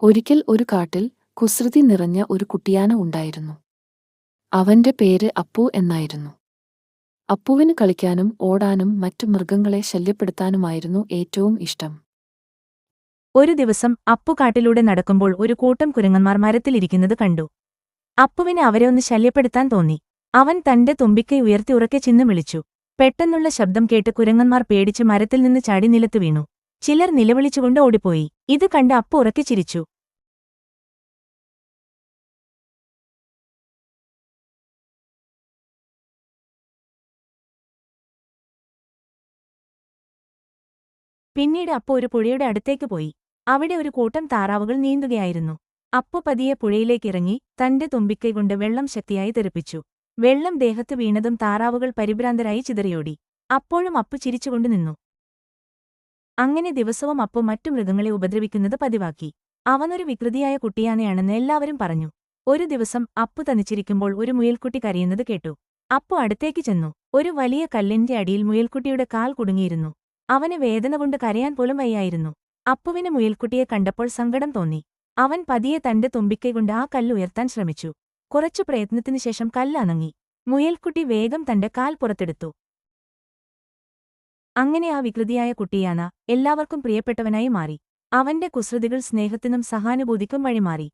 ഒരിക്കൽ ഒരു കാട്ടിൽ കുസൃതി നിറഞ്ഞ ഒരു കുട്ടിയാന ഉണ്ടായിരുന്നു. അവന്റെ പേര് അപ്പു എന്നായിരുന്നു. അപ്പുവിന് കളിക്കാനും ഓടാനും മറ്റു മൃഗങ്ങളെ ശല്യപ്പെടുത്താനുമായിരുന്നു ഏറ്റവും ഇഷ്ടം. ഒരു ദിവസം അപ്പു കാട്ടിലൂടെ നടക്കുമ്പോൾ ഒരു കൂട്ടം കുരങ്ങന്മാർ മരത്തിലിരിക്കുന്നത് കണ്ടു. അപ്പുവിന് അവരെ ഒന്ന് ശല്യപ്പെടുത്താൻ തോന്നി. അവൻ തന്റെ തുമ്പിക്കൈ ഉയർത്തി ഉറക്കെ ചിന്ന് വിളിച്ചു. പെട്ടെന്നുള്ള ശബ്ദം കേട്ട് കുരങ്ങന്മാർ പേടിച്ച് മരത്തിൽ നിന്ന് ചാടി നിലത്ത് വീണു. ചിലർ നിലവിളിച്ചുകൊണ്ട് ഓടിപ്പോയി. ഇത് കണ്ട് അപ്പു ഉറക്കെ ചിരിച്ചു. പിന്നീട് അപ്പു ഒരു പുഴയുടെ അടുത്തേക്ക് പോയി. അവിടെ ഒരു കൂട്ടം താറാവുകൾ നീന്തുകയായിരുന്നു. അപ്പു പതിയെ പുഴയിലേക്കിറങ്ങി തന്റെ തുമ്പിക്കൈ കൊണ്ട് വെള്ളം ശക്തിയായി തെറിപ്പിച്ചു. വെള്ളം ദേഹത്ത് വീണതും താറാവുകൾ പരിഭ്രാന്തരായി ചിതറിയോടി. അപ്പോഴും അപ്പു ചിരിച്ചുകൊണ്ട് നിന്നു. അങ്ങനെ ദിവസവും അപ്പു മറ്റു മൃഗങ്ങളെ ഉപദ്രവിക്കുന്നത് പതിവാക്കി. അവനൊരു വികൃതിയായ കുട്ടിയാനയാണെന്ന് എല്ലാവരും പറഞ്ഞു. ഒരു ദിവസം അപ്പു തനിച്ചിരിക്കുമ്പോൾ ഒരു മുയൽക്കുട്ടി കരയുന്നത് കേട്ടു. അപ്പു അടുത്തേക്ക് ചെന്നു. ഒരു വലിയ കല്ലിന്റെ അടിയിൽ മുയൽക്കുട്ടിയുടെ കാൽ കുടുങ്ങിയിരുന്നു. അവന് വേദന കൊണ്ട് കരയാൻ പോലും വയ്യായിരുന്നു. അപ്പുവിന് മുയൽക്കുട്ടിയെ കണ്ടപ്പോൾ സങ്കടം തോന്നി. അവൻ പതിയെ തന്റെ തുമ്പിക്കൈ കൊണ്ട് ആ കല്ല് ഉയർത്താൻ ശ്രമിച്ചു. കുറച്ചു പ്രയത്നത്തിനു ശേഷം കല്ല് അനങ്ങി. മുയൽക്കുട്ടി വേഗം തന്റെ കാൽ പുറത്തെടുത്തു. അങ്ങനെ ആ വികൃതിയായ കുട്ടിയാന എല്ലാവർക്കും പ്രിയപ്പെട്ടവനായി മാറി. അവന്റെ കുസൃതികൾ സ്നേഹത്തിനും സഹാനുഭൂതിക്കും വഴിമാറി.